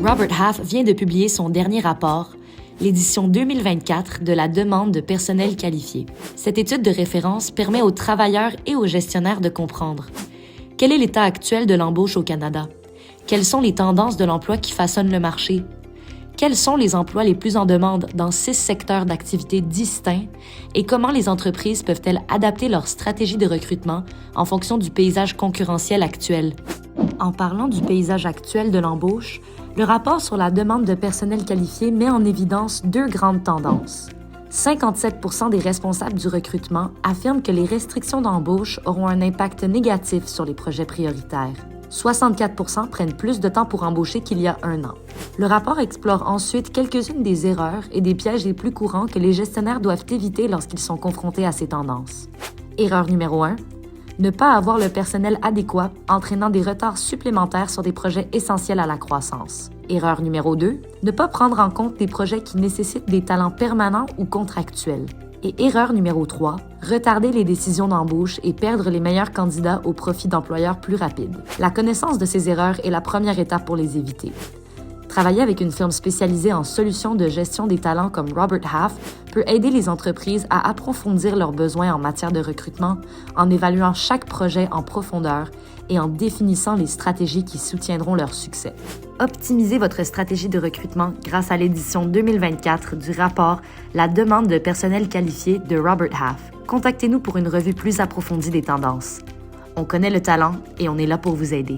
Robert Half vient de publier son dernier rapport, l'édition 2024 de la demande de personnel qualifié. Cette étude de référence permet aux travailleurs et aux gestionnaires de comprendre quel est l'état actuel de l'embauche au Canada, quelles sont les tendances de l'emploi qui façonnent le marché, quels sont les emplois les plus en demande dans 6 secteurs d'activité distincts et comment les entreprises peuvent-elles adapter leur stratégie de recrutement en fonction du paysage concurrentiel actuel. En parlant du paysage actuel de l'embauche, le rapport sur la demande de personnel qualifié met en évidence 2 grandes tendances. 57% des responsables du recrutement affirment que les restrictions d'embauche auront un impact négatif sur les projets prioritaires. 64% prennent plus de temps pour embaucher qu'il y a 1 an. Le rapport explore ensuite quelques-unes des erreurs et des pièges les plus courants que les gestionnaires doivent éviter lorsqu'ils sont confrontés à ces tendances. Erreur numéro 1. Ne pas avoir le personnel adéquat, entraînant des retards supplémentaires sur des projets essentiels à la croissance. Erreur numéro 2. Ne pas prendre en compte des projets qui nécessitent des talents permanents ou contractuels. Et erreur numéro 3. Retarder les décisions d'embauche et perdre les meilleurs candidats au profit d'employeurs plus rapides. La connaissance de ces erreurs est la première étape pour les éviter. Travailler avec une firme spécialisée en solutions de gestion des talents comme Robert Half peut aider les entreprises à approfondir leurs besoins en matière de recrutement en évaluant chaque projet en profondeur et en définissant les stratégies qui soutiendront leur succès. Optimisez votre stratégie de recrutement grâce à l'édition 2024 du rapport La demande de personnel qualifié de Robert Half. Contactez-nous pour une revue plus approfondie des tendances. On connaît le talent et on est là pour vous aider.